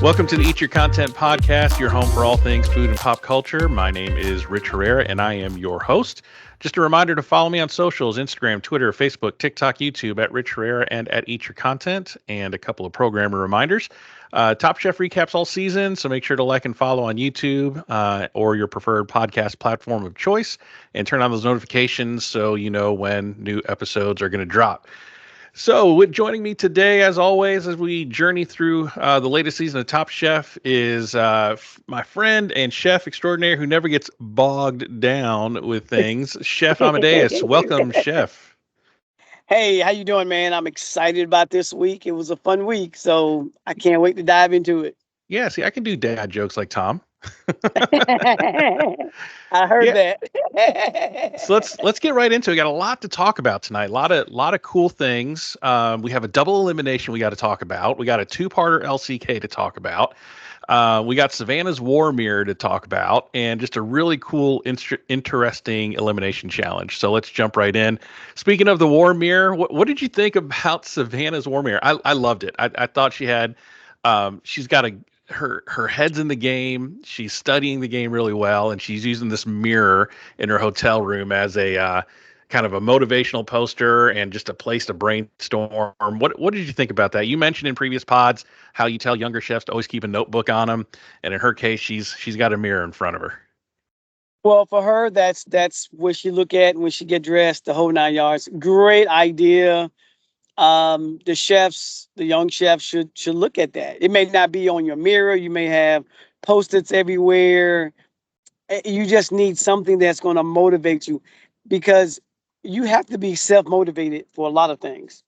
Welcome to the Eat Your Content podcast, your home for all things food and pop culture. My name is Rich Herrera, and I am your host. Just a reminder to follow me on socials, Instagram, Twitter, Facebook, TikTok, YouTube, at Rich Herrera and at Eat Your Content, and a couple of programmer reminders. Top Chef recaps all season, so make sure to like and follow on YouTube or your preferred podcast platform of choice, and turn on those notifications so you know when new episodes are going to drop. So, joining me today, as always, as we journey through the latest season of Top Chef, is my friend and chef extraordinaire who never gets bogged down with things, Chef Amadeus. Welcome, Chef. Hey, how you doing, man? I'm excited about this week. It was a fun week, so I can't wait to dive into it. Yeah, see, I can do dad jokes like Tom. I heard Yeah. that. So let's get right into it. We got a lot to talk about tonight. A lot of cool things. We have a double elimination we got to talk about. We got a two-parter LCK to talk about. We got Savannah's War Mirror to talk about, and just a really cool, interesting elimination challenge. So let's jump right in. Speaking of the War Mirror, what did you think about Savannah's War Mirror? I loved it. I thought she had, she's got her head's in the game. She's studying the game really well, and she's using this mirror in her hotel room as a kind of a motivational poster and just a place to brainstorm. What did you think about that? You mentioned in previous pods how you tell younger chefs to always keep a notebook on them, and in her case, she's got a mirror in front of her. Well, for her, that's what she look at when she get dressed, the whole 9 yards. Great idea. The young chefs should look at that. It may not be on your mirror. You may have post-its everywhere. You just need something that's going to motivate you, because you have to be self-motivated for a lot of things.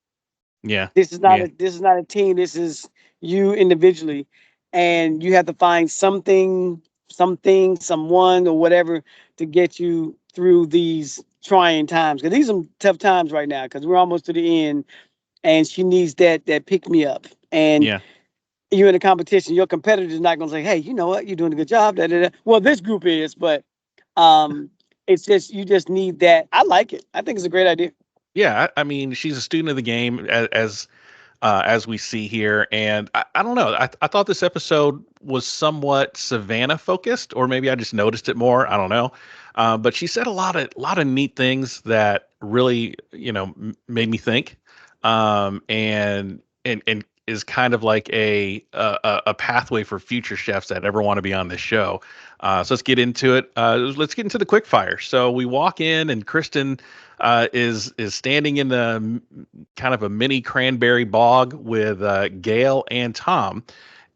Yeah. This is not a team. This is you individually, and you have to find something, someone, or whatever to get you through these trying times. Because these are tough times right now. Because we're almost to the end. And she needs that pick me up. And Yeah. you're in a competition. Your competitor is not going to say, "Hey, you know what? You're doing a good job." Da, da, da. Well, this group is, but it's just you just need that. I like it. I think it's a great idea. Yeah. I mean, she's a student of the game as we see here. And I don't know. I thought this episode was somewhat Savannah focused, or maybe I just noticed it more. I don't know. But she said a lot of neat things that really, made me think. And is kind of like a pathway for future chefs that ever want to be on this show. So let's get into it. Let's get into the quick fire. So we walk in, and Kristen is standing in the kind of a mini cranberry bog with Gail and Tom,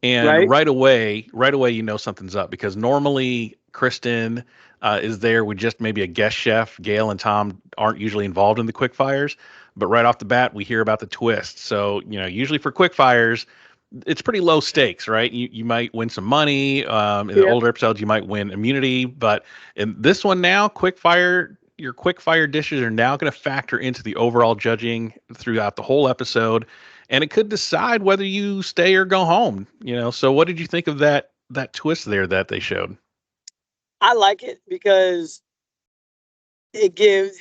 and Right? right away you know something's up, because normally Kristen is there with just maybe a guest chef. Gail and Tom aren't usually involved in the quick fires, but right off the bat we hear about the twist. So usually for quick fires, it's pretty low stakes, right? You might win some money. In the Yeah. older episodes, you might win immunity, but in this one now, your quick fire dishes are now going to factor into the overall judging throughout the whole episode, and it could decide whether you stay or go home. So what did you think of that twist there that they showed? I like it because it gives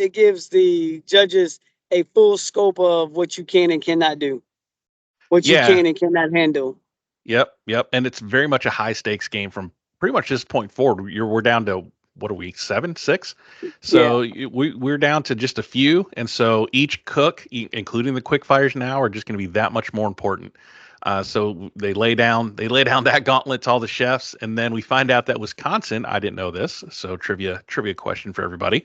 the judges a full scope of what you can and cannot do, what you Yeah. can and cannot handle. Yep. And it's very much a high stakes game from pretty much this point forward. We're down to, what are we, 7, 6? Yeah. So we're down to just a few, and so each cook, including the quick fires now, are just going to be that much more important. So they lay down that gauntlet to all the chefs, and then we find out that Wisconsin. I didn't know this, so trivia question for everybody.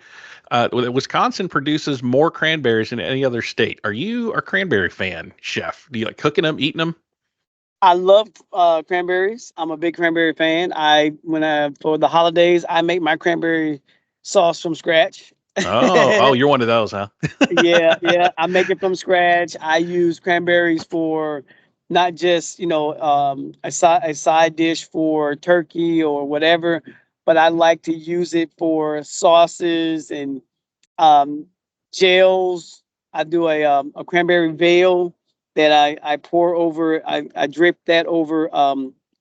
Wisconsin produces more cranberries than any other state. Are you a cranberry fan, chef? Do you like cooking them, eating them? I love cranberries. I'm a big cranberry fan. For the holidays, I make my cranberry sauce from scratch. Oh, you're one of those, huh? Yeah. I make it from scratch. I use cranberries for not just a side dish for turkey or whatever, but I like to use it for sauces and um, gels. I do a cranberry veil that I pour over. I drip that over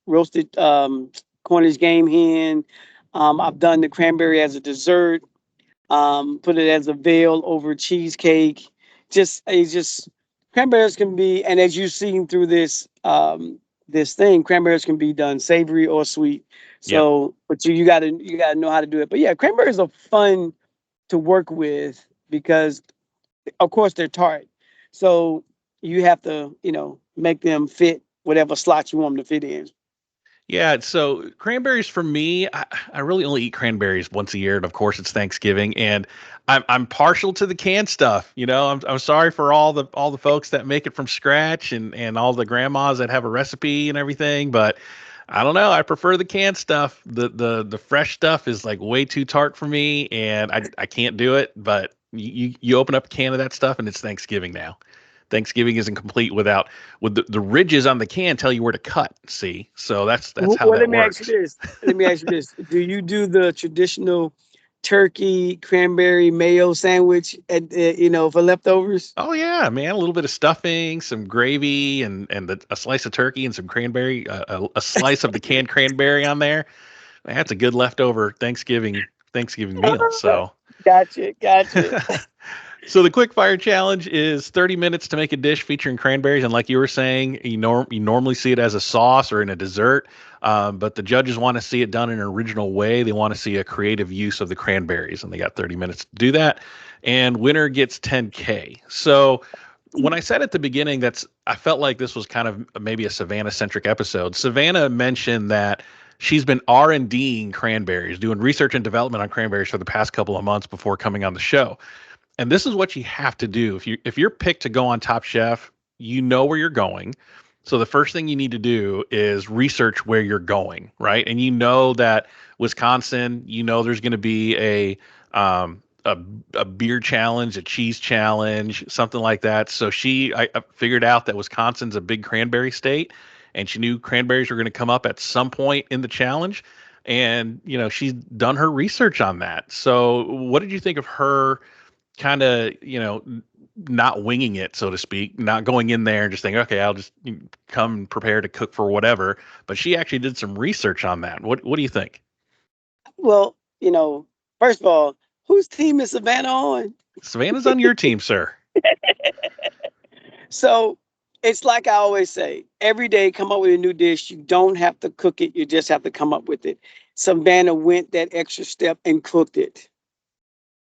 roasted Cornish game hen. I've done the cranberry as a dessert. Put it as a veil over cheesecake. Just it's just cranberries can be, and as you've seen through this thing. Cranberries can be done savory or sweet. Yep. So, but you gotta know how to do it. But yeah, cranberries are fun to work with because, of course, they're tart. So you have to, make them fit whatever slot you want them to fit in. Yeah, so cranberries for me, I really only eat cranberries once a year, and of course it's Thanksgiving, and I'm partial to the canned stuff. I'm sorry for all the folks that make it from scratch and all the grandmas that have a recipe and everything, but I don't know. I prefer the canned stuff. The fresh stuff is like way too tart for me, and I can't do it. But you open up a can of that stuff, and it's Thanksgiving now. Thanksgiving isn't complete without with the ridges on the can tell you where to cut. See, so that's how Well, that let me ask you works. this. Let me ask you this. Do you do the traditional turkey cranberry mayo sandwich for leftovers? Oh yeah, man! A little bit of stuffing, some gravy, and a slice of turkey and some cranberry, a slice of the canned cranberry on there. Man, that's a good leftover Thanksgiving meal. So. Gotcha, gotcha. So the quick fire challenge is 30 minutes to make a dish featuring cranberries, and like you were saying, you normally see it as a sauce or in a dessert, but the judges want to see it done in an original way. They want to see a creative use of the cranberries, and they got 30 minutes to do that. And winner gets 10K. So when I said at the beginning I felt like this was kind of maybe a Savannah centric episode. Savannah mentioned that she's been R&Ding cranberries, doing research and development on cranberries for the past couple of months before coming on the show. And this is what you have to do if you're picked to go on Top Chef, you know where you're going. So the first thing you need to do is research where you're going, right? And you know that Wisconsin, there's going to be a beer challenge, a cheese challenge, something like that. So I figured out that Wisconsin's a big cranberry state, and she knew cranberries were going to come up at some point in the challenge. And she's done her research on that. So what did you think of her? Kind of, not winging it, so to speak, not going in there and just thinking, okay, I'll just come prepared to cook for whatever. But she actually did some research on that. What do you think? Well, first of all, whose team is Savannah on? Savannah's on your team, sir. So it's like I always say, every day come up with a new dish. You don't have to cook it, you just have to come up with it. Savannah went that extra step and cooked it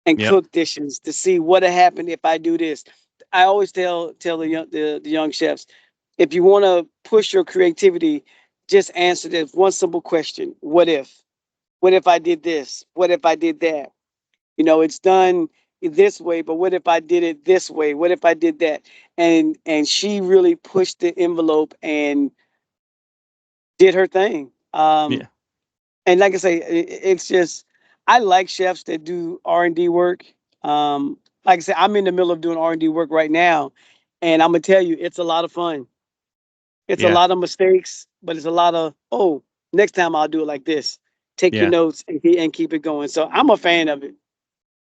and Yep. cooked dishes to see what would happen if I do this. I always tell the young chefs, if you want to push your creativity, just answer this one simple question: what if? What if I did this? What if I did that? It's done this way, but what if I did it this way? What if I did that? And she really pushed the envelope and did her thing. Yeah. And like I say, it's just I like chefs that do R&D work. Like I said, I'm in the middle of doing R&D work right now, and I'm gonna tell you, it's a lot of fun. It's a Yeah. lot of mistakes, but it's a lot of next time I'll do it like this. Take your Yeah. notes and keep it going. So I'm a fan of it.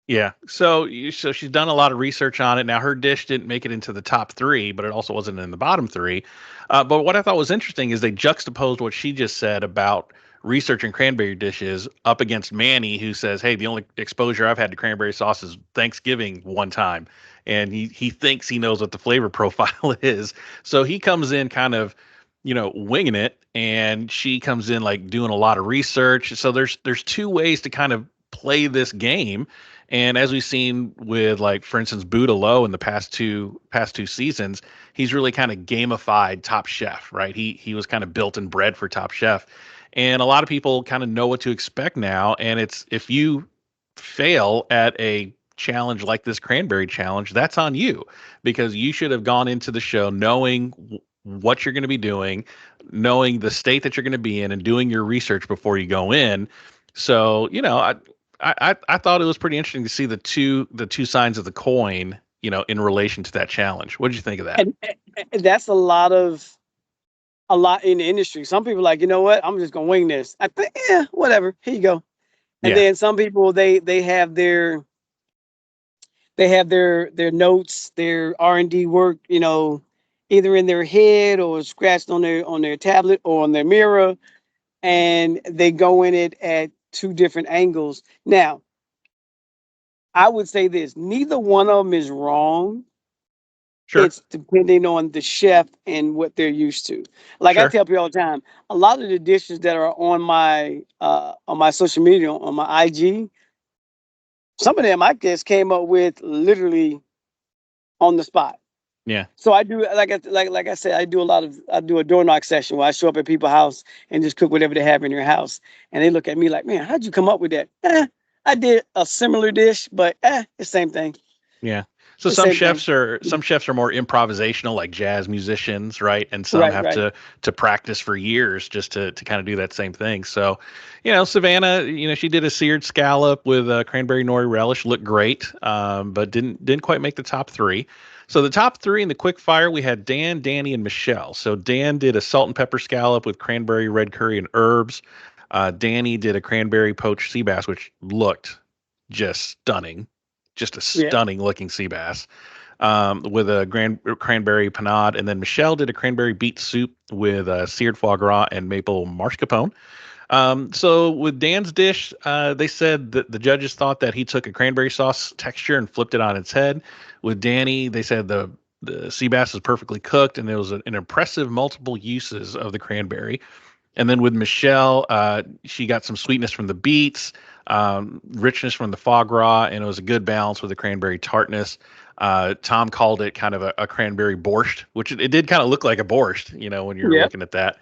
Yeah. So she's done a lot of research on it. Now her dish didn't make it into the top three, but it also wasn't in the bottom three. But what I thought was interesting is they juxtaposed what she just said about researching cranberry dishes up against Manny, who says, "Hey, the only exposure I've had to cranberry sauce is Thanksgiving one time," and he thinks he knows what the flavor profile is. So he comes in kind of, winging it, and she comes in like doing a lot of research. So there's two ways to kind of play this game. And as we've seen with, like, for instance, Buddha Lowe in the past two seasons, he's really kind of gamified Top Chef, right? He was kind of built and bred for Top Chef. And a lot of people kind of know what to expect now. And it's if you fail at a challenge like this cranberry challenge, that's on you, because you should have gone into the show knowing what you're going to be doing, knowing the state that you're going to be in, and doing your research before you go in. So, I thought it was pretty interesting to see the two sides of the coin, in relation to that challenge. What did you think of that? And that's a lot in the industry. Some people are like, you know what, I'm just gonna wing this. I think, yeah, whatever. Here you go. And Yeah, then some people they have their notes, their R&D work, either in their head or scratched on their tablet or on their mirror, and they go in it at two different angles. Now, I would say this: neither one of them is wrong. Sure. It's depending on the chef and what they're used to. Like I Sure. tell people all the time, a lot of the dishes that are on my social media, on my IG, some of them I just came up with literally on the spot. Yeah. So I do like I said, I do a door knock session where I show up at people's house and just cook whatever they have in their house, and they look at me like, man, how'd you come up with that? I did a similar dish, but it's the same thing. Yeah. So The same thing. some chefs are more improvisational, like jazz musicians, right? And some Right, have right. to practice for years just to kind of do that same thing. So, Savannah, she did a seared scallop with cranberry nori relish, looked great, but didn't quite make the top three. So the top three in the quick fire, we had Dan, Danny, and Michelle. So Dan did a salt and pepper scallop with cranberry, red curry, and herbs. Danny did a cranberry poached sea bass, which looked just stunning, just a Yeah. stunning looking sea bass, with a cranberry panade. And then Michelle did a cranberry beet soup with seared foie gras and maple mascarpone. So with Dan's dish, they said that the judges thought that he took a cranberry sauce texture and flipped it on its head. With Danny, they said the sea bass was perfectly cooked and there was an impressive multiple uses of the cranberry. And then with Michelle, she got some sweetness from the beets, richness from the foie gras, and it was a good balance with the cranberry tartness. Tom called it kind of a cranberry borscht, which it did kind of look like a borscht, when you're Yeah. looking at that.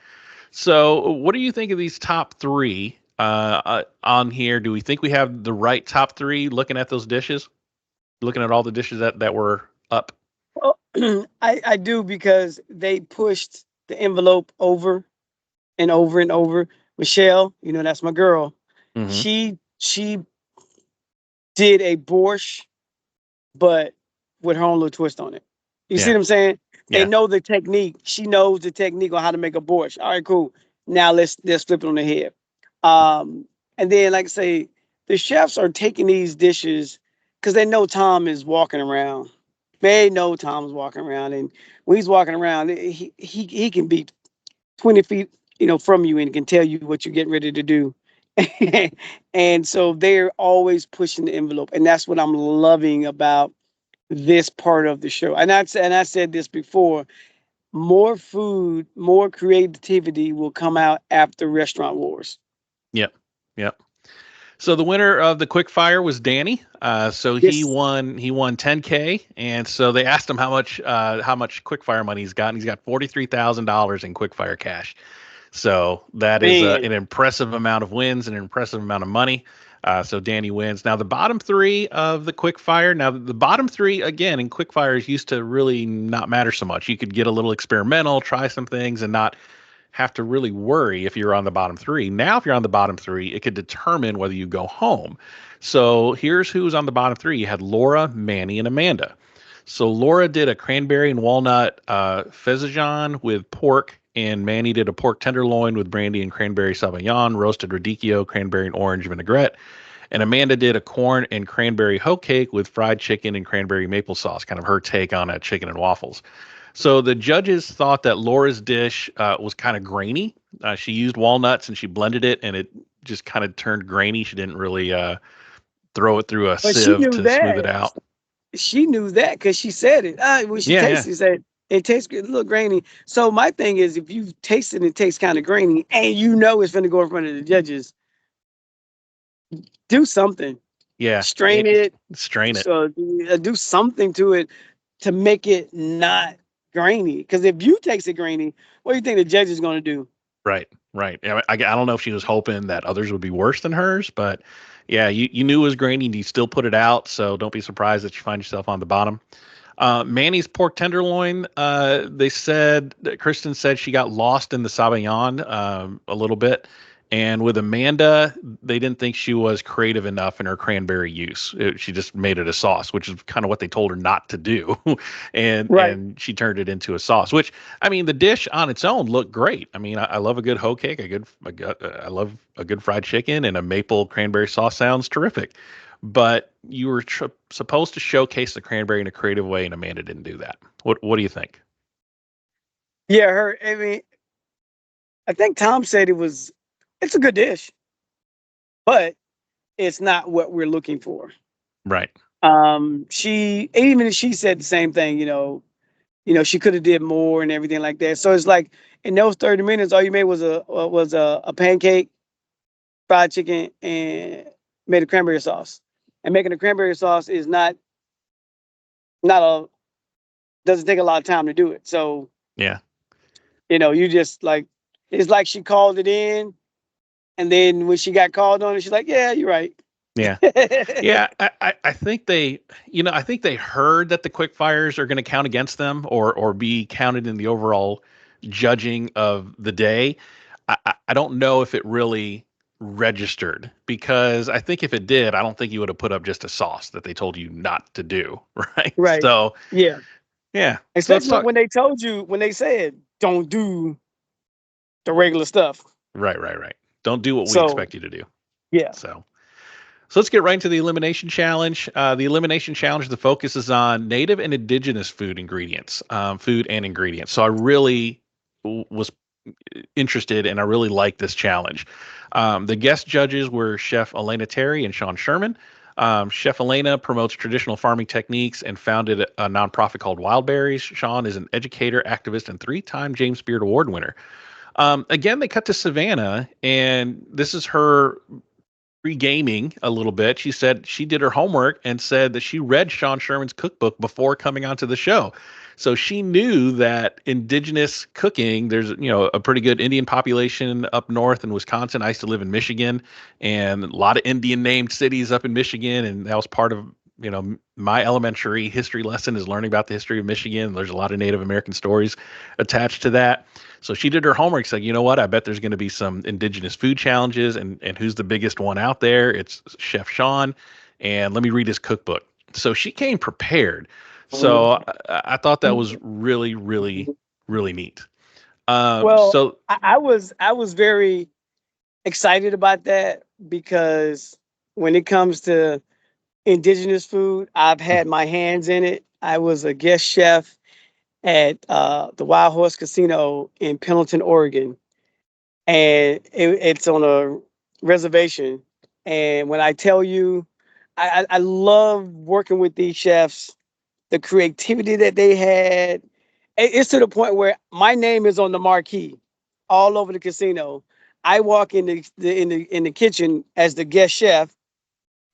So, what do you think of these top three on here? Do we think we have the right top three looking at those dishes? Looking at all the dishes that were up? Well, I do because they pushed the envelope over and over and over. Michelle, that's my girl. Hmm. She did a borscht, but with her own little twist on it. You see Yeah. what I'm saying? They Yeah. know the technique. She knows the technique on how to make a borscht. All right, cool. Now let's flip it on the head. Um, and then like I say, the chefs are taking these dishes because they know Tom is walking around. They know Tom's walking around, and when he's walking around, he can be 20 feet, from you and can tell you what you're getting ready to do. And so they're always pushing the envelope. And that's what I'm loving about this part of the show. And I said this before, more food, more creativity will come out after Restaurant Wars. Yep. Yep. So the winner of the quick fire was Danny. So he Yes. won. He won 10K, and so they asked him how much quick fire money he's got, and he's got $43,000 in quick fire cash. So that is Man. an impressive amount of wins and an impressive amount of money. So Danny wins. Now the bottom three of the quick fire. Now the bottom three again in quick fires used to really not matter so much. You could get a little experimental, try some things, and not have to really worry if you're on the bottom three. Now, if you're on the bottom three, it could determine whether you go home. So here's who's on the bottom three. You had Laura, Manny, and Amanda. So Laura did a cranberry and walnut fezzajon with pork, and Manny did a pork tenderloin with brandy and cranberry sauvignon, roasted radicchio, cranberry and orange vinaigrette. And Amanda did a corn and cranberry hoe cake with fried chicken and cranberry maple sauce, kind of her take on a chicken and waffles. So the judges thought that Laura's dish was kind of grainy. She used walnuts and she blended it, and it just kind of turned grainy. She didn't really throw it through a But she sieve knew to smooth it that. out. She knew that because she said it. When she Yeah, yeah, tasted it, she said, it tastes good, a little grainy. So my thing is, if you taste it and it tastes kind of grainy and you know it's going to go in front of the judges, do something. yeah. Strain it, Strain it. so do something to it to make it not grainy. Because if you taste it grainy, what do you think the judge is going to do? Right, right. Yeah, I don't know if she was hoping that others would be worse than hers, but yeah, you knew it was grainy and you still put it out. So don't be surprised that you find yourself on the bottom. Manny's pork tenderloin. They said that Kristen said she got lost in the Sauvignon a little bit, and with Amanda, they didn't think she was creative enough in her cranberry use. She just made it a sauce, which is kind of what they told her not to do, and Right. and she turned it into a sauce. Which I mean, the dish on its own looked great. I mean, I love a good hoe cake, I love a good fried chicken, and a maple cranberry sauce sounds terrific, but you were supposed to showcase the cranberry in a creative way, and Amanda didn't do that. What do you think? Yeah, I mean, I think Tom said it's a good dish, but it's not what we're looking for. Right. She said the same thing, She could have did more and everything like that. So it's like in those 30 minutes, all you made was a pancake, fried chicken, and made a cranberry sauce. And making a cranberry sauce is not a doesn't take a lot of time to do it. So Yeah. you just like it's like she called it in, and then when she got called on it, she's like, "Yeah, you're right." Yeah. Yeah, I think I think they heard that the quick fires are going to count against them or be counted in the overall judging of the day. I don't know if it really registered because I think if it did, I don't think you would have put up just a sauce that they told you not to do, right? Right. So Yeah. yeah, so let's Especially talk. when they told you when they said don't do the regular stuff. Right, right, right. Don't do what we So expect you to do. yeah. So. So let's get right into the elimination challenge. The elimination challenge, the focus is on native and indigenous food and ingredients. So I really was interested and I really liked this challenge. The guest judges were Chef Elena Terry and Sean Sherman. Chef Elena promotes traditional farming techniques and founded a nonprofit called Wild Berries. Sean is an educator, activist, and three-time James Beard Award winner. Again, they cut to Savannah, and this is her pre-gaming a little bit. She said she did her homework and said that she read Sean Sherman's cookbook before coming onto the show. So she knew that indigenous cooking, there's, a pretty good Indian population up north in Wisconsin. I used to live in Michigan and a lot of Indian named cities up in Michigan. And that was part of, my elementary history lesson is learning about the history of Michigan. There's a lot of Native American stories attached to that. So she did her homework, said, you know what? I bet there's going to be some indigenous food challenges. And who's the biggest one out there? It's Chef Sean. And let me read his cookbook. So she came prepared. So I thought that was really, really, really neat. Well, So I was very excited about that because when it comes to indigenous food, I've had my hands in it. I was a guest chef at the Wild Horse Casino in Pendleton, Oregon, and it's on a reservation. And when I tell you, I love working with these chefs, the creativity that they had. It's to the point where my name is on the marquee all over the casino. I walk in the kitchen as the guest chef,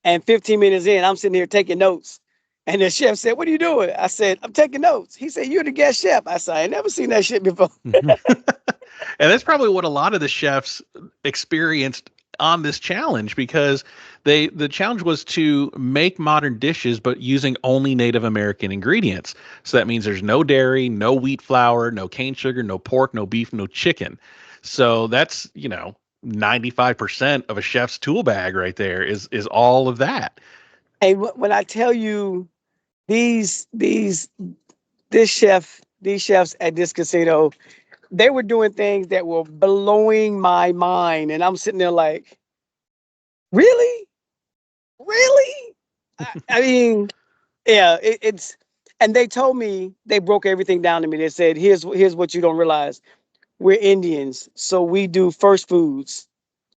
and 15 minutes in, I'm sitting here taking notes. And the chef said, "What are you doing?" I said, "I'm taking notes." He said, "You're the guest chef." I said, "I ain't never seen that shit before." and that's probably what a lot of the chefs experienced on this challenge because the challenge was to make modern dishes but using only Native American ingredients. So that means there's no dairy, no wheat flour, no cane sugar, no pork, no beef, no chicken. So that's, 95% of a chef's tool bag right there is all of that. And when I tell you these this chef these chefs at this casino, they were doing things that were blowing my mind, and I'm sitting there like, really, really. I mean, yeah, it's. And they told me they broke everything down to me. They said, "Here's what you don't realize. We're Indians, so we do first foods,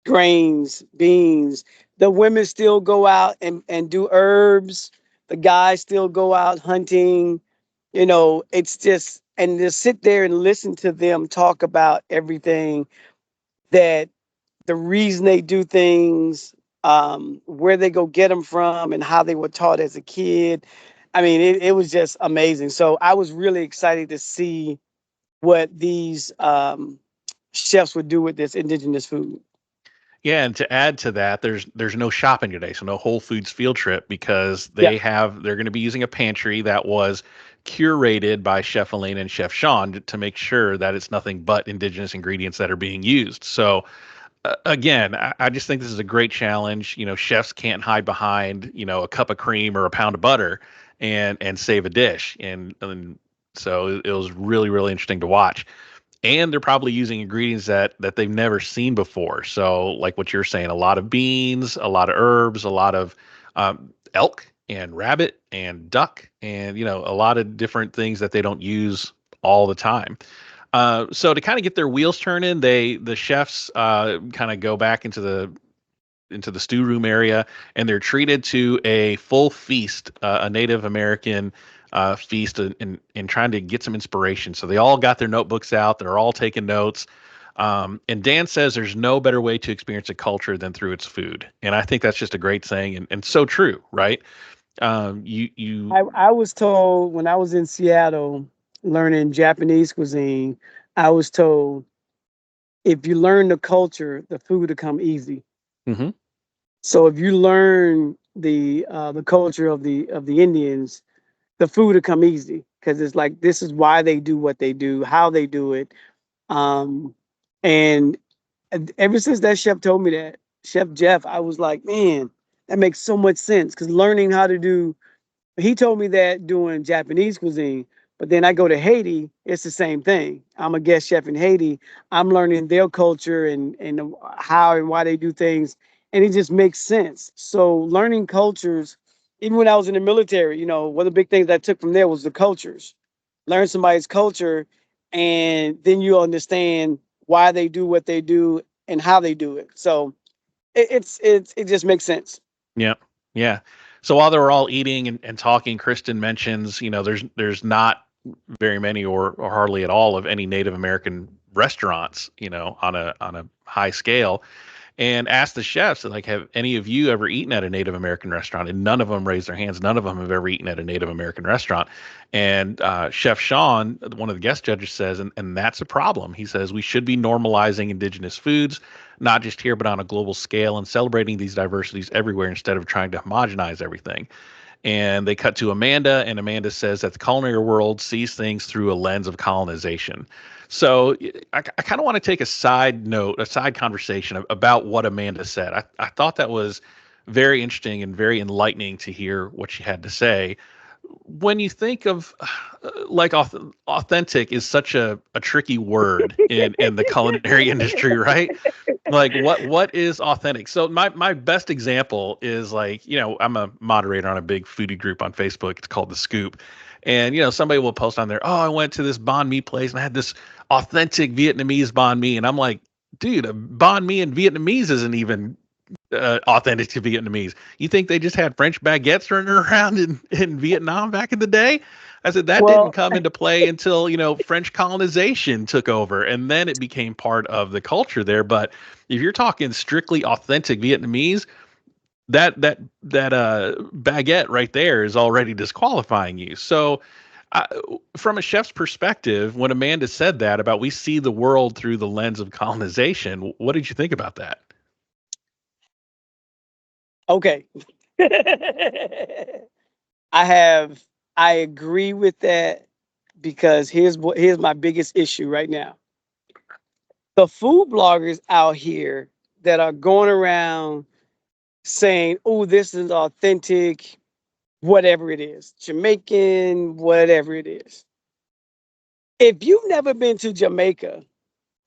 grains, beans. The women still go out and do herbs. The guys still go out hunting. It's just and to sit there and listen to them talk about everything that the reason they do things, where they go get them from, and how they were taught as a kid. I mean, it was just amazing. So I was really excited to see what these chefs would do with this indigenous food. Yeah, and to add to that, there's no shopping today, so no Whole Foods field trip because Yeah. they're going to be using a pantry that was curated by Chef Elaine and Chef Sean to make sure that it's nothing but indigenous ingredients that are being used. So again, I just think this is a great challenge. Chefs can't hide behind a cup of cream or a pound of butter and save a dish, and so it was really really interesting to watch, and they're probably using ingredients that they've never seen before. So, like what you're saying, a lot of beans, a lot of herbs, a lot of elk and rabbit and duck, and a lot of different things that they don't use all the time. So to kind of get their wheels turning, the chefs kind of go back into the stew room area, and they're treated to a full feast, a Native American feast and trying to get some inspiration. So they all got their notebooks out. They're all taking notes. And Dan says there's no better way to experience a culture than through its food. And I think that's just a great saying and so true, right? You I was told when I was in Seattle learning Japanese cuisine, I was told if you learn the culture, the food will come easy. hmm So if you learn the culture of the Indians, the food will come easy because it's like this is why they do what they do, how they do it. Um, and ever since that chef told me that, Chef Jeff, I was like, man, that makes so much sense because learning how to do he told me that doing Japanese cuisine, but then I go to Haiti, it's the same thing. I'm a guest chef in Haiti. I'm learning their culture and how and why they do things, and it just makes sense. So learning cultures, even when I was in the military, one of the big things I took from there was the cultures. Learn somebody's culture, and then you understand why they do what they do and how they do it. So it just makes sense. Yeah. Yeah. So while they were all eating and talking, Kristen mentions, there's not very many or hardly at all of any Native American restaurants, on a high scale. And asked the chefs, like, have any of you ever eaten at a Native American restaurant? And none of them raised their hands. None of them have ever eaten at a Native American restaurant. And Chef Sean, one of the guest judges, says, and that's a problem. He says we should be normalizing indigenous foods, not just here, but on a global scale, and celebrating these diversities everywhere instead of trying to homogenize everything. And they cut to Amanda, and Amanda says that the culinary world sees things through a lens of colonization. So I kind of want to take a side note, a side conversation about what Amanda said. I thought that was very interesting and very enlightening to hear what she had to say. When you think of like authentic is such a tricky word in the culinary industry, right? Like what is authentic? So my best example is like, I'm a moderator on a big foodie group on Facebook. It's called The Scoop. And somebody will post on there, "Oh, I went to this banh mi place and I had this authentic Vietnamese banh mi." And I'm like, "Dude, a banh mi in Vietnamese isn't even authentic to Vietnamese. You think they just had French baguettes running around in Vietnam back in the day?" I said that didn't Well, come into play until, French colonization took over and then it became part of the culture there. But if you're talking strictly authentic Vietnamese, that baguette right there is already disqualifying you. So I, from a chef's perspective, when Amanda said that about we see the world through the lens of colonization, what did you think about that? okay. I have I agree with that because here's my biggest issue right now. The food bloggers out here that are going around saying, "Oh, this is authentic, whatever it is, Jamaican, whatever it is." If you've never been to Jamaica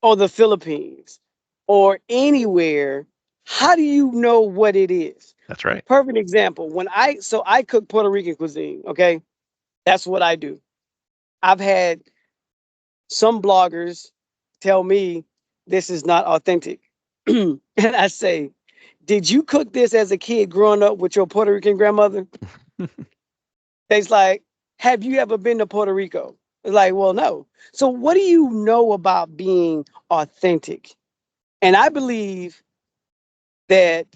or the Philippines or anywhere, how do you know what it is? That's right. Perfect example. I cook Puerto Rican cuisine, okay? That's what I do. I've had some bloggers tell me this is not authentic. And I say, did you cook this as a kid growing up with your Puerto Rican grandmother? They's like, have you ever been to Puerto Rico? It's like, well, no. So what do you know about being authentic? And I believe that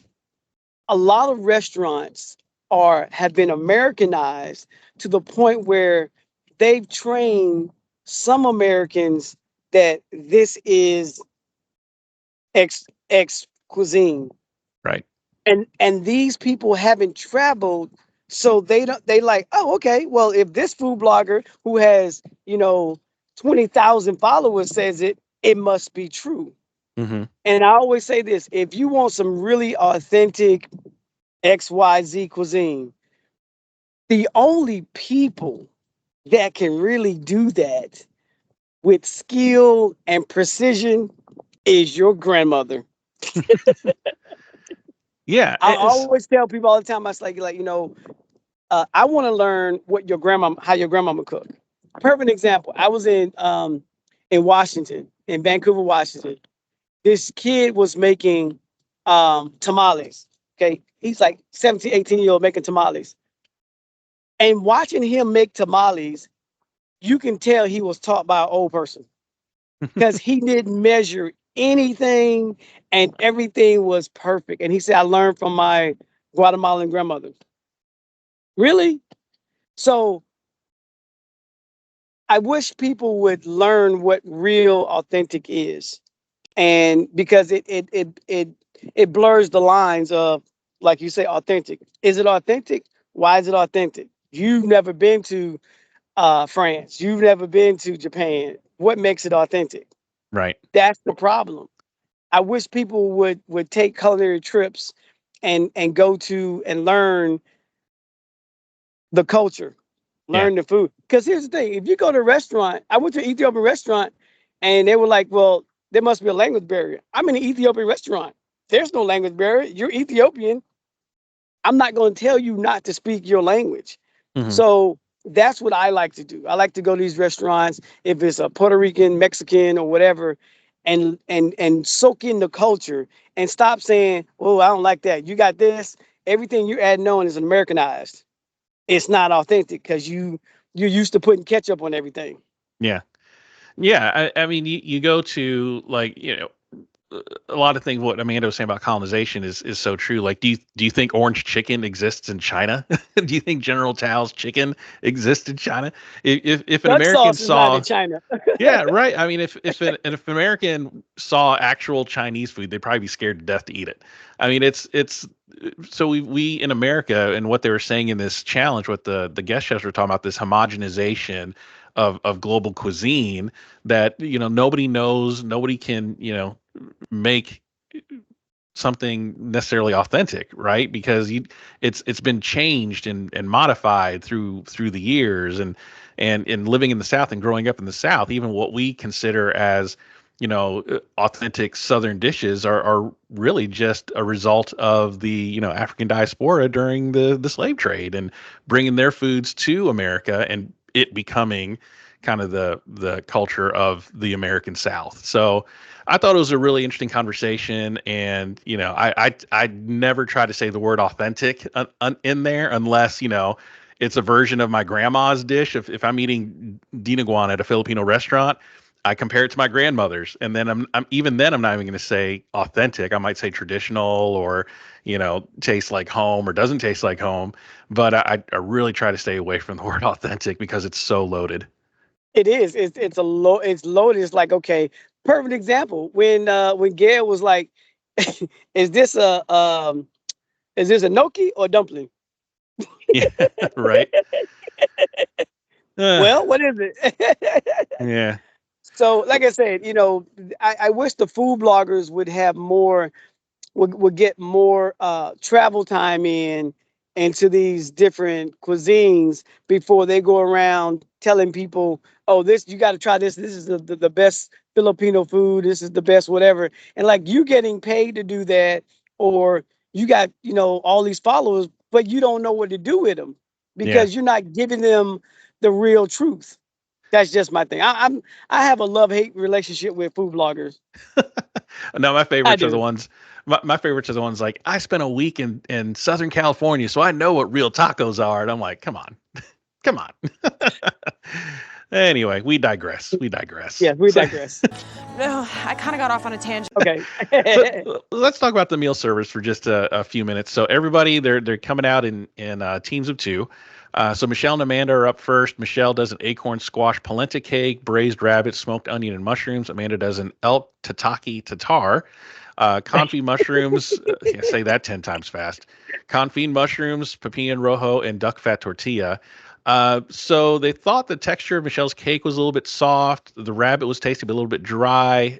a lot of restaurants have been Americanized to the point where they've trained some Americans that this is ex cuisine, Right. and these people haven't traveled, so they like, oh, okay, well, if this food blogger who has 20,000 followers says it, it must be true. hmm And I always say this: if you want some really authentic XYZ cuisine, the only people that can really do that with skill and precision is your grandmother. Yeah. I always tell people all the time, I was like, I want to learn how your grandmama cooked. Perfect example. I was in Washington, in Vancouver, Washington. This kid was making tamales. Okay. He's like 17, 18-year-old making tamales. And watching him make tamales, you can tell he was taught by an old person because he didn't measure anything and everything was perfect. And he said, I learned from my Guatemalan grandmother. Really? So I wish people would learn what real authentic is. And because it blurs the lines of, like you say, authentic. Is it authentic? Why is it authentic? You've never been to France. You've never been to Japan. What makes it authentic? Right. That's the problem. I wish people would take culinary trips and go to and learn the culture, Yeah. learn the food. Because here's the thing: if you go to a restaurant, I went to an Ethiopian restaurant, and they were like, "Well, there must be a language barrier." I'm in an Ethiopian restaurant. There's no language barrier. You're Ethiopian. I'm not going to tell you not to speak your language. Hmm. So that's what I like to do. I like to go to these restaurants, if it's a Puerto Rican, Mexican, or whatever, and soak in the culture and stop saying, "Oh, I don't like that. You got this." Everything you're adding on is Americanized. It's not authentic because you're used to putting ketchup on everything. Yeah. Yeah. I mean, you go to like, a lot of things what Amanda was saying about colonization is so true. Like, do you think orange chicken exists in China? Do you think General Tao's chicken exists in China? If an Duck American sauce is not in saw, China. yeah, right. I mean, if an American saw actual Chinese food, they'd probably be scared to death to eat it. I mean, it's so we in America, and what they were saying in this challenge, what the guest chefs were talking about, this homogenization of global cuisine, that nobody knows, nobody can make something necessarily authentic, right? Because it's been changed and modified through the years, and living in the South and growing up in the South, even what we consider as authentic Southern dishes are really just a result of the African diaspora during the slave trade, and bringing their foods to America, and it becoming kind of the culture of the American South. So I thought it was a really interesting conversation, and I never try to say the word authentic in there unless it's a version of my grandma's dish. If I'm eating dinaguan at a Filipino restaurant, I compare it to my grandmother's, and then I'm even then I'm not even going to say authentic. I might say traditional, or tastes like home or doesn't taste like home. But I really try to stay away from the word authentic because it's so loaded. It is. It's loaded. It's like, okay, perfect example. When Gail was like, "Is this a gnocchi or dumpling?" Yeah, right. Uh, Well, what is it? yeah, So, like I said, I wish the food bloggers would have more would get more travel time into these different cuisines before they go around telling people, "Oh, this you got to try this. This is the best Filipino food. This is the best whatever." And like you getting paid to do that, or you got all these followers, but you don't know what to do with them yeah. because you're not giving them the real truth. That's just my thing. I have a love hate relationship with food bloggers. No, my I favorites are the do. ones. My favorites are the ones like, I spent a week in Southern California, so I know what real tacos are. And I'm like, come on, come on. Anyway, we digress. We digress. Yes, we So, digress. No, I kind of got off on a tangent. Okay. so let's talk about the meal servers for just a few minutes. So everybody, they're coming out in teams of two. So Michelle and Amanda are up first. Michelle does an acorn squash polenta cake, braised rabbit, smoked onion, and mushrooms. Amanda does an elk tataki tatar, confit mushrooms. Yeah, say that 10 times fast. Confit mushrooms, pepino rojo, and duck fat tortilla. So they thought the texture of Michelle's cake was a little bit soft. The rabbit was tasty, but a little bit dry.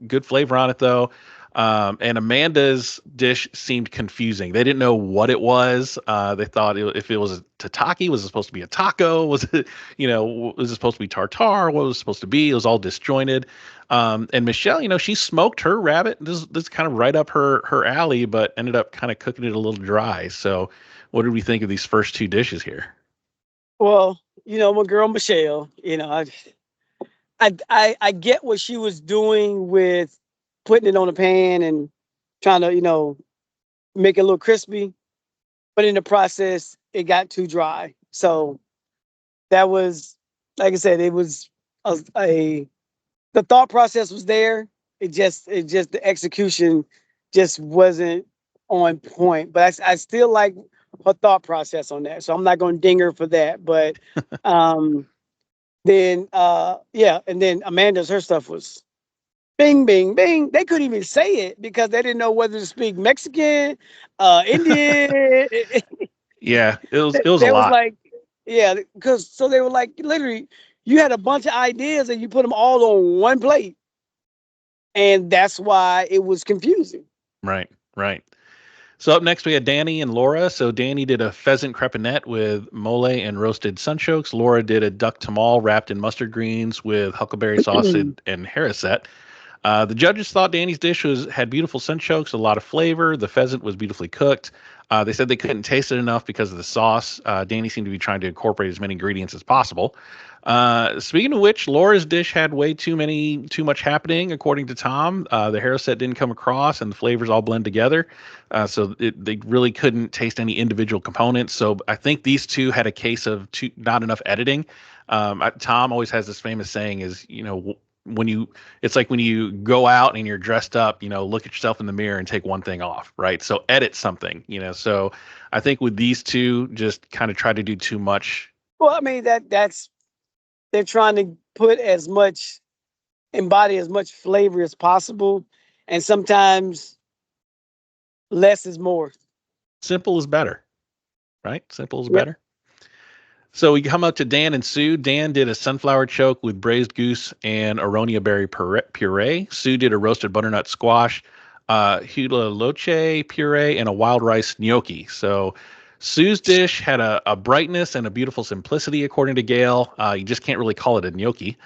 Good flavor on it though. And Amanda's dish seemed confusing. They didn't know what it was. They thought if it was a tataki, was it supposed to be a taco? Was it, was it supposed to be tartare? What was it supposed to be? It was all disjointed. And Michelle, she smoked her rabbit. This is kind of right up her alley, but ended up kind of cooking it a little dry. So, what did we think of these first two dishes here? Well, my girl Michelle, I get what she was doing with putting it on a pan and trying to, make it a little crispy, but in the process, it got too dry. So that was, like I said, it was a the thought process was there. It just the execution just wasn't on point. But I still like her thought process on that. So I'm not going to ding her for that. But um, then yeah, and then Amanda's her stuff was bing, bing, bing. They couldn't even say it because they didn't know whether to speak Mexican, Indian. Yeah, it was a They was lot. like, yeah, because so they were like, literally, you had a bunch of ideas and you put them all on one plate, and that's why it was confusing. Right, right. So up next we had Danny and Laura. So Danny did a pheasant crepinette with mole and roasted sunchokes. Laura did a duck tamal wrapped in mustard greens with huckleberry sauce and haricot. The judges thought Danny's dish had beautiful sunchokes, a lot of flavor. The pheasant was beautifully cooked. They said they couldn't taste it enough because of the sauce. Danny seemed to be trying to incorporate as many ingredients as possible. Speaking of which, Laura's dish had too much happening, according to Tom. The haricot didn't come across, and the flavors all blend together. They really couldn't taste any individual components. So I think these two had a case of not enough editing. Tom always has this famous saying: "Is when you it's like when you go out and you're dressed up, look at yourself in the mirror and take one thing off, right? So edit something, so I think with these two just kind of try to do too much. Well, I mean that's they're trying to put as much embody as much flavor as possible, and sometimes less is more. Simple is better, right? Simple is Yep. better. So we come up to Dan and Sue. Dan did a sunflower choke with braised goose and aronia berry puree. Sue did a roasted butternut squash, hula loche puree, and a wild rice gnocchi. So Sue's dish had a brightness and a beautiful simplicity, according to Gail. You just can't really call it a gnocchi.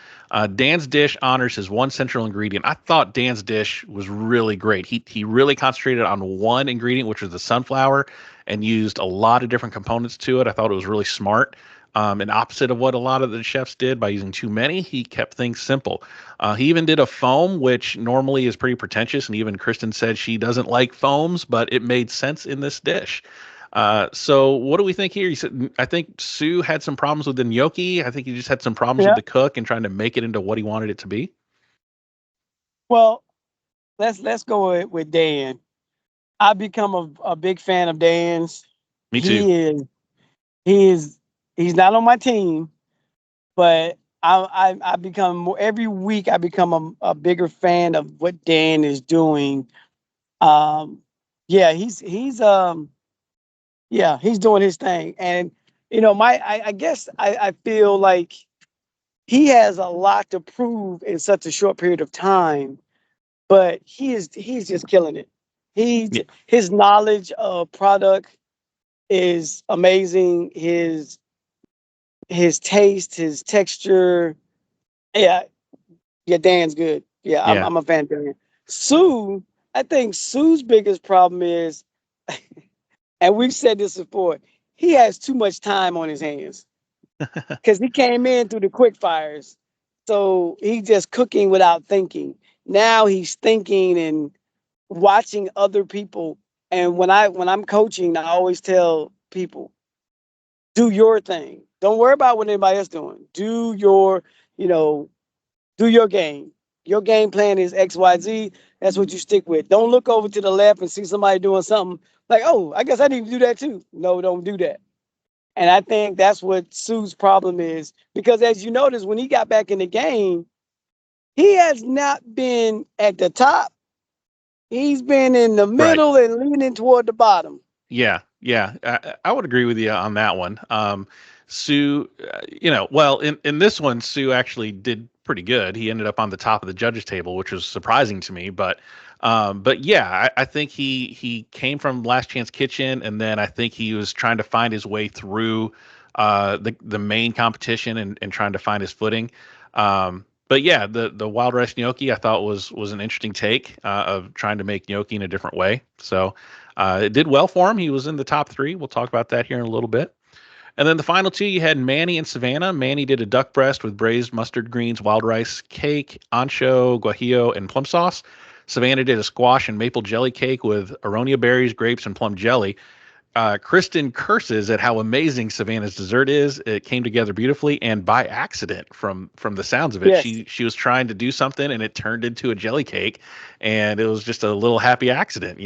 Dan's dish honors his one central ingredient. I thought Dan's dish was really great. He really concentrated on one ingredient, which was the sunflower, and used a lot of different components to it. I thought it was really smart. And opposite of what a lot of the chefs did by using too many, he kept things simple. He even did a foam, which normally is pretty pretentious. And even Kristen said she doesn't like foams, but it made sense in this dish. So what do we think here? He said, I think Sue had some problems with the gnocchi. I think he just had some problems with Yeah. the cook and trying to make it into what he wanted it to be. Well, let's go with Dan. I've become a big fan of Dan's. Me too. He is he is he's not on my team, but I become more every week. I become a bigger fan of what Dan is doing. Um, yeah, he's doing his thing, and I guess I feel like he has a lot to prove in such a short period of time, but he's just killing it. Yeah. His knowledge of product is amazing. His taste, his texture. Yeah, yeah, Dan's good. Yeah, Yeah. I'm a fan of Dan. Sue, I think Sue's biggest problem is, and we've said this before, he has too much time on his hands because he came in through the quick fires. So he's just cooking without thinking. Now he's thinking and watching other people. And when I'm coaching, I always tell people, do your thing. Don't worry about what anybody else doing. You know, do your game. Your game plan is XYZ. That's what you stick with. Don't look over to the left and see somebody doing something like, oh, I guess I need to do that too. No, don't do that. And I think that's what Sue's problem is. Because as you notice, when he got back in the game, he has not been at the top. He's been in the Right. middle and leaning toward the bottom. Yeah, yeah, I would agree with you on that one. Sue, well, in this one, Sue actually did pretty good. He ended up on the top of the judges table, which was surprising to me. But yeah, I think he came from Last Chance Kitchen, and then I think he was trying to find his way through the main competition and trying to find his footing. But yeah, the wild rice gnocchi I thought was an interesting take of trying to make gnocchi in a different way. So. It did well for him. He was in the top three. We'll talk about that here in a little bit. And then the final two, you had Manny and Savannah. Manny did a duck breast with braised mustard greens, wild rice cake, ancho, guajillo, and plum sauce. Savannah did a squash and maple jelly cake with aronia berries, grapes, and plum jelly. Kristen curses at how amazing Savannah's dessert is. It came together beautifully and by accident from the sounds of it. Yes. She was trying to do something and it turned into a jelly cake, and it was just a little happy accident,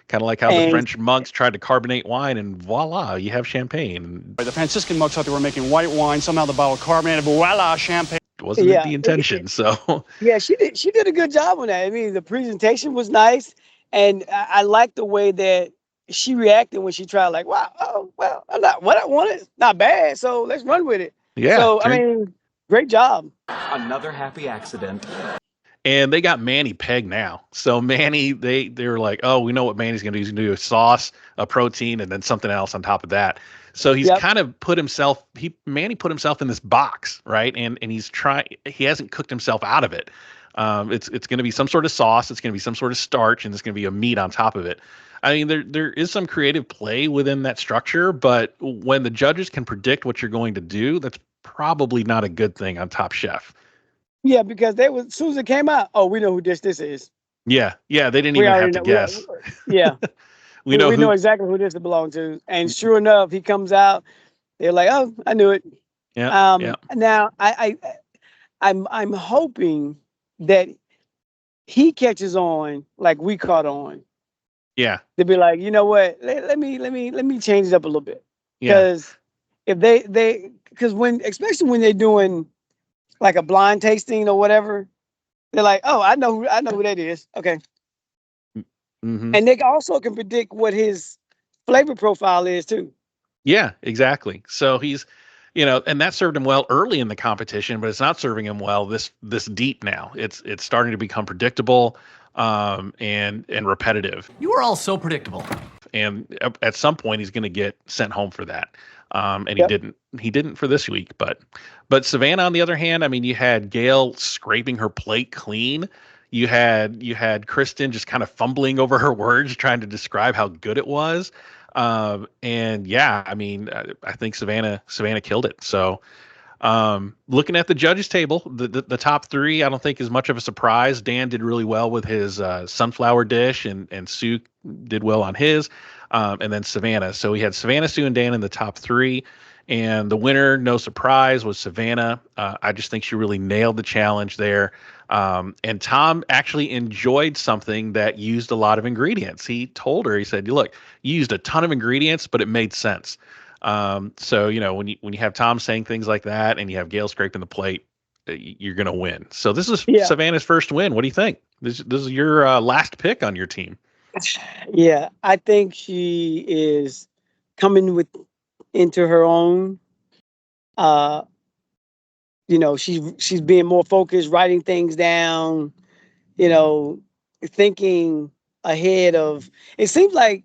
kind of like how the And French monks tried to carbonate wine and voila, you have champagne. The Franciscan monks thought they were making white wine. Somehow the bottle carbonated. Voila, champagne. It wasn't the intention. So yeah, she did a good job on that. I mean, the presentation was nice, and I like the way that she reacted when she tried. Like, wow, oh well, I'm not what I wanted. Not bad. So let's run with it. yeah. So I mean, great job. Another happy accident. And they got Manny pegged now. So Manny, they were like, oh, we know what Manny's going to do. He's going to do a sauce, a protein, and then something else on top of that. So he's kind of Manny put himself in this box, right? And he hasn't cooked himself out of it. It's going to be some sort of sauce. It's going to be some sort of starch, and it's going to be a meat on top of it. I mean, there is some creative play within that structure, but when the judges can predict what you're going to do, that's probably not a good thing on Top Chef. Yeah, because as soon as it came out, oh, we know who this is. Yeah, they didn't even have to guess. Yeah. we know exactly who this belongs to. And sure enough, he comes out. They're like, oh, I knew it. Yeah. Now I'm hoping that he catches on like we caught on. Yeah. To be like, you know what? Let me change it up a little bit. Yeah. Because if especially when they're doing like a blind tasting or whatever, they're like, oh, I know who that is. Okay. Mm-hmm. And they also can predict what his flavor profile is too. Yeah, exactly. So he's, and that served him well early in the competition, but it's not serving him well this deep now. It's starting to become predictable, and repetitive. You are all so predictable. And at some point he's going to get sent home for that. And he didn't for this week, but Savannah, on the other hand, I mean, you had Gail scraping her plate clean. You had Kristen just kind of fumbling over her words, trying to describe how good it was. And yeah, I mean, I think Savannah killed it. So, looking at the judges table, the top three, I don't think is much of a surprise. Dan did really well with his sunflower dish, and Sue did well on his, and then Savannah. So we had Savannah, Sue, and Dan in the top three. And the winner, no surprise, was Savannah. I just think she really nailed the challenge there. And Tom actually enjoyed something that used a lot of ingredients. He told her, he said, look, you used a ton of ingredients, but it made sense. So, when you have Tom saying things like that and you have Gail scraping the plate, you're going to win. So this is Savannah's first win. What do you think? This is your last pick on your team. Yeah, I think she is coming into her own. She's being more focused, writing things down, thinking ahead of. It seems like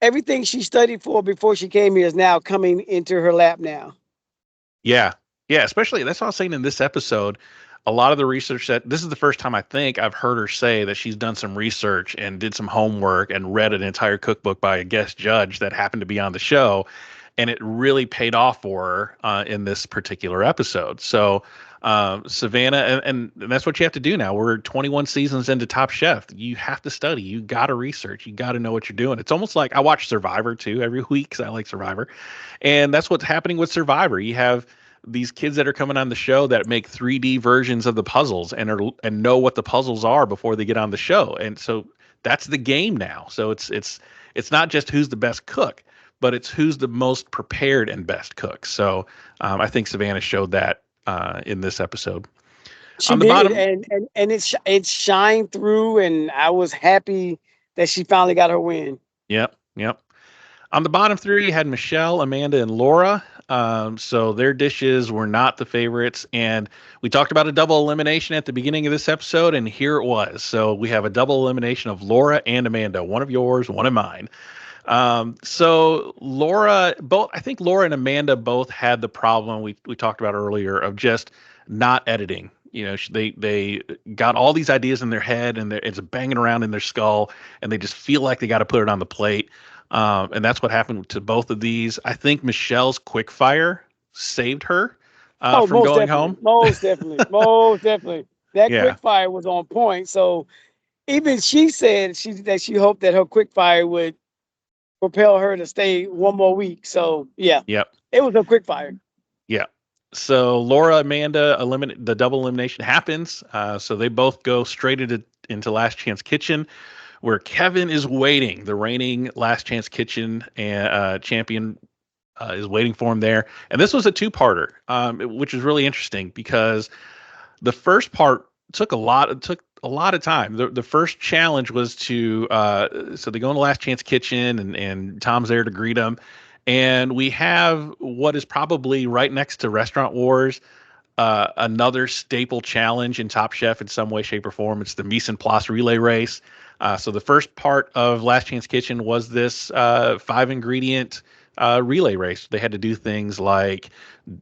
everything she studied for before she came here is now coming into her lap now. Yeah, especially that's what I was saying in this episode. A lot of the research this is the first time I think I've heard her say that she's done some research and did some homework and read an entire cookbook by a guest judge that happened to be on the show. And it really paid off for her in this particular episode. So Savannah, and that's what you have to do now. We're 21 seasons into Top Chef. You have to study. You got to research. You got to know what you're doing. It's almost like I watch Survivor too every week because I like Survivor. And that's what's happening with Survivor. You have these kids that are coming on the show that make 3D versions of the puzzles and know what the puzzles are before they get on the show. And so that's the game now. So it's not just who's the best cook, but it's who's the most prepared and best cook. So I think Savannah showed that in this episode. She on the did, bottom, and it shined through, and I was happy that she finally got her win. Yep. On the bottom three, you had Michelle, Amanda, and Laura. So their dishes were not the favorites. And we talked about a double elimination at the beginning of this episode, and here it was. So we have a double elimination of Laura and Amanda, one of yours, one of mine. So I think Laura and Amanda both had the problem we talked about earlier of just not editing. They got all these ideas in their head and it's banging around in their skull and they just feel like they got to put it on the plate. And that's what happened to both of these. I think Michelle's quick fire saved her from going home. Most definitely. That quick fire was on point. So even she said that she hoped that her quick fire would propel her to stay one more week. So yeah, Yep. it was a quick fire. Yeah. So Laura, Amanda, the double elimination happens. So they both go straight into Last Chance Kitchen, where Kevin is waiting. The reigning Last Chance Kitchen champion is waiting for him there. And this was a two-parter, which is really interesting because the first part took a lot of time. The first challenge was to so they go into Last Chance Kitchen and Tom's there to greet them. And we have what is probably right next to Restaurant Wars, another staple challenge in Top Chef in some way, shape, or form. It's the mise en place relay race. So the first part of Last Chance Kitchen was this 5-ingredient relay race. They had to do things like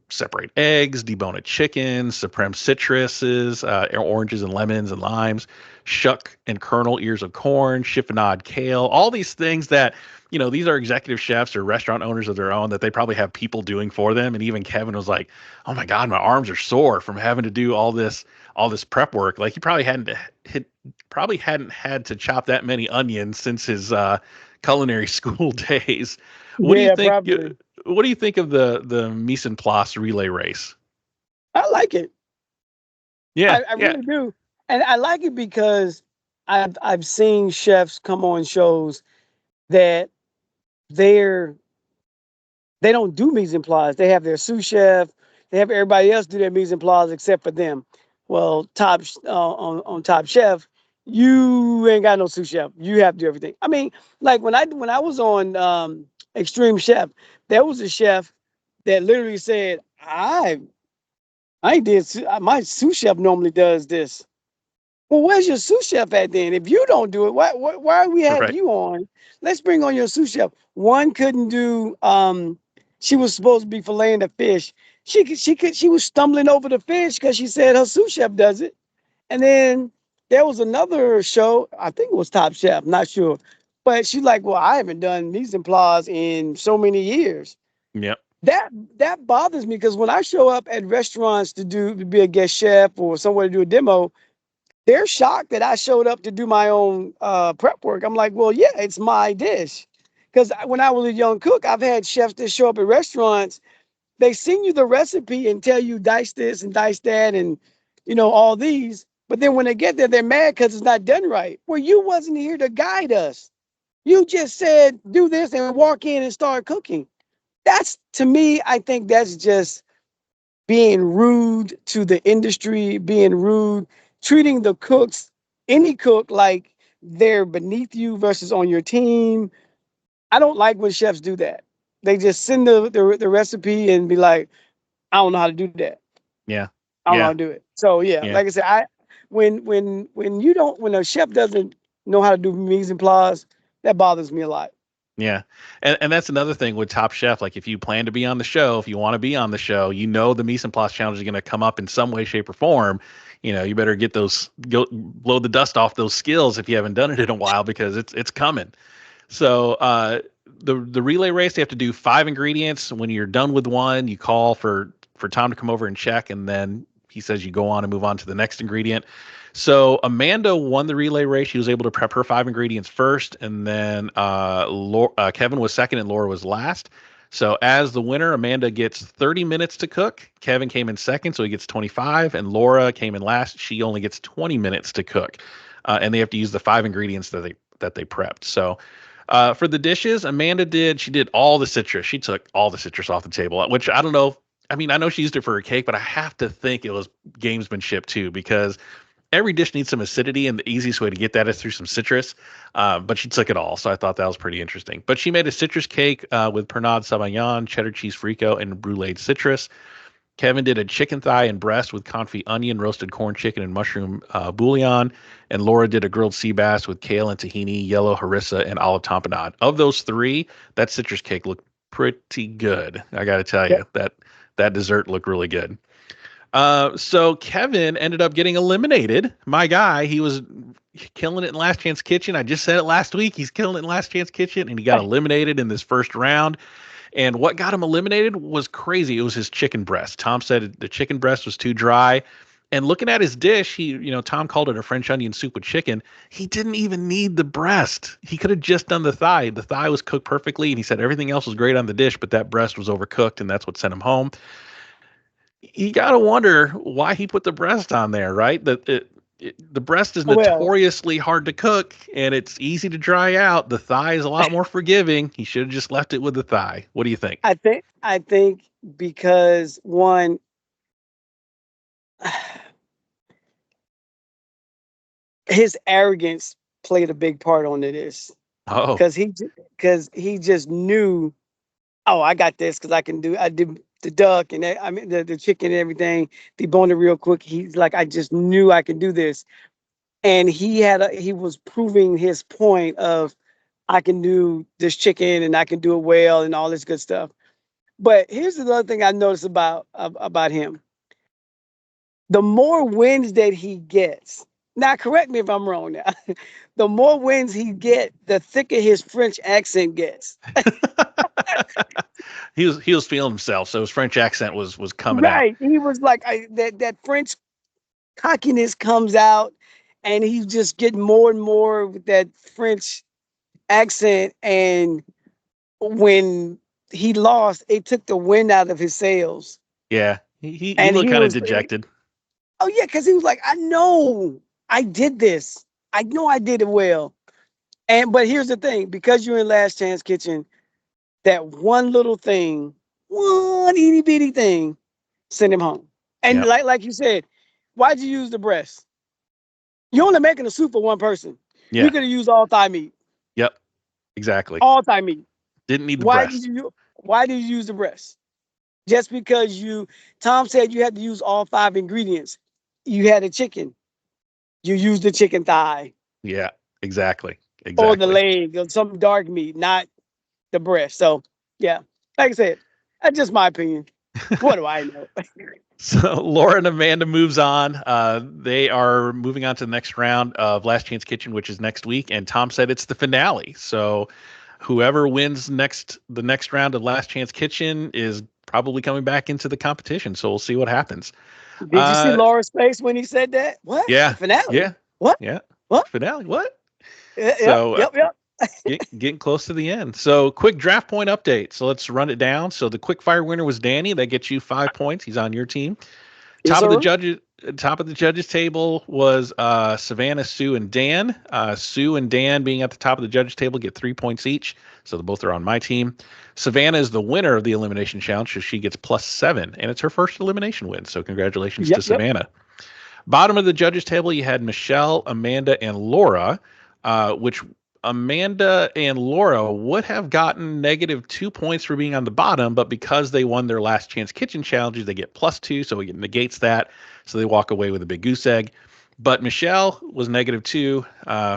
separate eggs, debone a chicken, supreme citruses, oranges and lemons and limes, shuck and kernel ears of corn, chiffonade kale, all these things that, these are executive chefs or restaurant owners of their own that they probably have people doing for them. And even Kevin was like, oh my God, my arms are sore from having to do all this prep work. Like he probably hadn't had to chop that many onions since his culinary school days. What do you think? Probably. What do you think of the mise en place relay race? I like it. Yeah, I really do, and I like it because I've seen chefs come on shows that they don't do mise en place. They have their sous chef. They have everybody else do their mise en place except for them. Well, on Top Chef, you ain't got no sous chef. You have to do everything. I mean, like when I was on Extreme Chef, there was a chef that literally said, I did my sous chef normally does this. Well, where's your sous chef at then? If you don't do it, why we have right. you on? Let's bring on your sous chef. One couldn't do. She was supposed to be filleting the fish. She was stumbling over the fish because she said her sous chef does it. And then there was another show. I think it was Top Chef. Not sure, but she's like, well, I haven't done mise en place in so many years. Yep. That bothers me because when I show up at restaurants to be a guest chef or somewhere to do a demo, they're shocked that I showed up to do my own prep work. I'm like, well, yeah, it's my dish. Because when I was a young cook, I've had chefs that show up at restaurants. They send you the recipe and tell you dice this and dice that and, all these. But then when they get there, they're mad because it's not done right. Well, you wasn't here to guide us. You just said, do this and walk in and start cooking. That's, to me, I think that's just being rude to the industry, being rude, treating the cooks, any cook, like they're beneath you versus on your team. I don't like when chefs do that. They just send the recipe and be like, I don't know how to do that. Yeah. I don't know how to do it. So yeah, Yeah. like I said, when a chef doesn't know how to do mise en place, that bothers me a lot. Yeah. And that's another thing with Top Chef. Like if you plan to be on the show, if you want to be on the show, the mise en place challenge is going to come up in some way, shape, or form. You better blow the dust off those skills if you haven't done it in a while because it's coming. So the relay race, they have to do 5 ingredients. When you're done with one, you call for Tom to come over and check, and then he says you go on and move on to the next ingredient. So Amanda won the relay race. She was able to prep her 5 ingredients first, and then Kevin was second and Laura was last. So as the winner, Amanda gets 30 minutes to cook. Kevin came in second, so he gets 25, and Laura came in last. She only gets 20 minutes to cook, and they have to use the 5 ingredients that they prepped. So for the dishes, Amanda did all the citrus. She took all the citrus off the table, which I don't know. I mean, I know she used it for her cake, but I have to think it was gamesmanship too, because every dish needs some acidity, and the easiest way to get that is through some citrus. But she took it all, so I thought that was pretty interesting. But she made a citrus cake with Pernod Sauvignon, cheddar cheese frico, and bruleed citrus. Kevin did a chicken thigh and breast with confit onion, roasted corn chicken, and mushroom bouillon. And Laura did a grilled sea bass with kale and tahini, yellow harissa, and olive tapenade. Of those 3, that citrus cake looked pretty good. I got to tell you, that dessert looked really good. So Kevin ended up getting eliminated. My guy, he was killing it in Last Chance Kitchen. I just said it last week. He's killing it in Last Chance Kitchen, and he got eliminated in this first round. And what got him eliminated was crazy. It was his chicken breast. Tom said the chicken breast was too dry. And looking at his dish, Tom called it a French onion soup with chicken. He didn't even need the breast. He could have just done the thigh. The thigh was cooked perfectly, and he said everything else was great on the dish, but that breast was overcooked, and that's what sent him home. You got to wonder why he put the breast on there, right? The breast is Well, notoriously hard to cook, and it's easy to dry out. The thigh is a lot more forgiving. He should have just left it with the thigh. What do you think? I think because one, his arrogance played a big part on this Oh, because he just knew, oh, I got this because I did the duck and the chicken and everything, debone it real quick. He's like, I just knew I could do this, and he was proving his point of I can do this chicken and I can do it well and all this good stuff. But here's the other thing I noticed about him: the more wins that he gets. Now, correct me if I'm wrong. Now, the more wins he get, the thicker his French accent gets. he was feeling himself, so his French accent was coming out. Right? He was like that French cockiness comes out, and he's just getting more and more with that French accent. And when he lost, it took the wind out of his sails. Yeah, he And looked he kind of was, dejected. oh yeah, because he was like, I know I did this. I know I did it well. But here's the thing: because you're in Last Chance Kitchen, that one little thing, one itty bitty thing, sent him home. And Yep. like you said, why'd you use the breast? You're only making a soup for one person. Yeah. You could have used all thigh meat. Yep. Exactly. All thigh meat. Didn't need the Why breast. did you use the breast? Just because Tom said you had to use all 5 ingredients. You had a chicken. You used the chicken thigh Yeah. Exactly. or the Exactly. leg or some dark meat, not the breast. So yeah, like I said, that's just my opinion. What do I know? So Laura and Amanda moves on. They are moving on to the next round of Last Chance Kitchen, which is next week. And Tom said it's the finale. So whoever wins the next round of Last Chance Kitchen is probably coming back into the competition. So we'll see what happens. Did you see Uh, Laura's face when he said that? What? The yeah, finale? yeah, What? yeah. What? Finale. What? Yep, So yep, yep. getting close to the end. So quick draft point update. So let's run it down. So the quick fire winner was Danny. That gets you 5 points. He's on your team. Yes, Top of the sir. judges, top of the judges table was Savannah, Sue, and Dan. Sue and Dan being at the top of the judges table get 3 points each, so they both are on my team. Savannah is the winner of the elimination challenge, so she gets +7, and it's her first elimination win. So congratulations to Yep, yep. Savannah. Bottom of the judges table, you had Michelle, Amanda, and Laura, which Amanda and Laura would have gotten -2 points for being on the bottom, but because they won their Last Chance Kitchen challenges, they get +2, so it negates that. So they walk away with a big goose egg. But Michelle was -2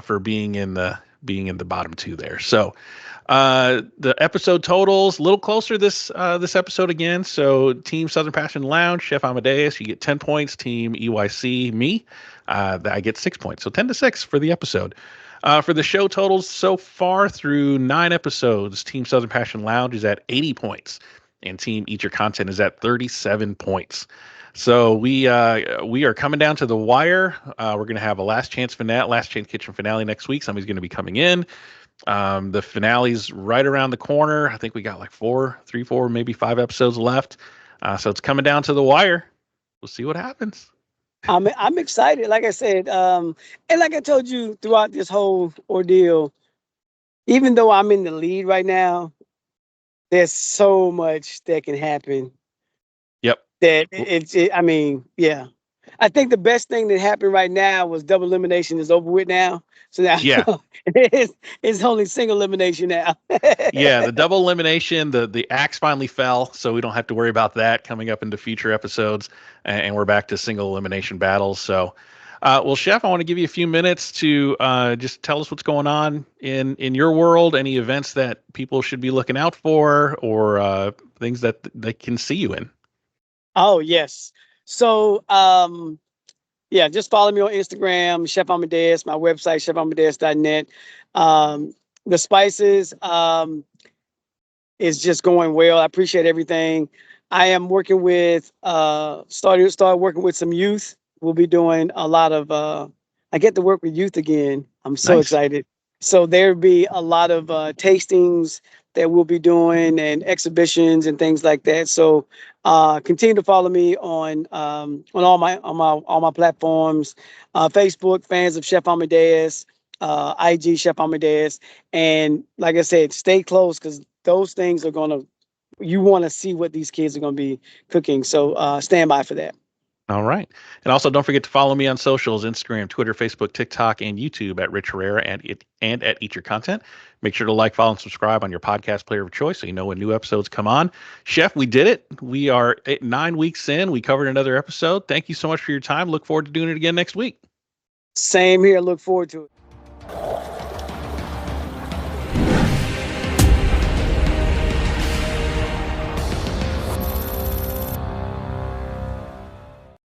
for being in the bottom 2 there. So the episode totals a little closer this episode again. So Team Southern Passion Lounge, Chef Amadeus, you get 10 points. Team EYC, me, I get 6 points. So 10-6 for the episode. For the show totals so far through 9 episodes, Team Southern Passion Lounge is at 80 points, and Team Eat Your Content is at 37 points. So we are coming down to the wire. We're going to have a Last Chance Kitchen finale next week. Somebody's going to be coming in. The finale's right around the corner. I think we got like 4, maybe 5 episodes left. So it's coming down to the wire. We'll see what happens. I'm excited. Like I said, and like I told you throughout this whole ordeal, even though I'm in the lead right now, there's so much that can happen. Yep. I mean, yeah. I think the best thing that happened right now was double elimination is over with now. So now Yeah. it's only single elimination now. Yeah, the double elimination, the axe finally fell, so we don't have to worry about that coming up into future episodes, and we're back to single elimination battles. So, well, Chef, I want to give you a few minutes to just tell us what's going on in your world, any events that people should be looking out for, or things that they can see you in. Oh, yes. So, yeah, just follow me on Instagram, Chef Amadeus, my website, chefamadeus.net. The spices is just going well. I appreciate everything. I am working with started working with some youth we'll be doing a lot of. I get to work with youth again. I'm so Nice. excited. So there'll be a lot of tastings that we'll be doing and exhibitions and things like that. So continue to follow me on all my platforms, Facebook, fans of Chef Amadeus, IG Chef Amadeus, and like I said, stay close because those things are gonna. You want to see what these kids are gonna be cooking. So stand by for that. All right. And also don't forget to follow me on socials, Instagram, Twitter, Facebook, TikTok, and YouTube at Rich Herrera and at Eat Your Content. Make sure to like, follow, and subscribe on your podcast player of choice so you know when new episodes come on. Chef, we did it. We are 9 weeks in. We covered another episode. Thank you so much for your time. Look forward to doing it again next week. Same here. Look forward to it.